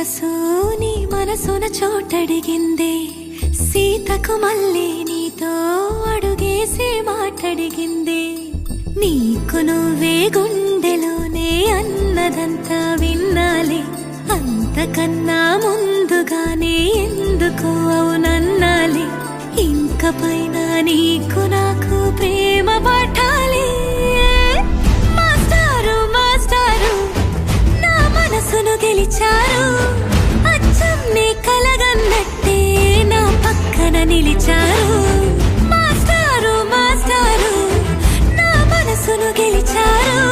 సొగసు నీ మనసున చోటడిగిందే, సీతకు మళ్ళీ నీతో అడుగేసి మాటడిగిందే. నీకు నువ్వే గుండెలోనే అన్నదంతా విన్నాలే, అంతకన్నా ముందుగానే ఎందుకు అవునన్నాలే. ఇంక పైన నీకు నాకు ప్రేమ పాఠాలే. మాస్టారు మాస్టారు నా మనసును గెలిచారు, అచ్చం నీ కలగన్నట్టే నా పక్కన నిలిచారు. మాస్టారు మాస్టారు నా మనసును గెలిచారు.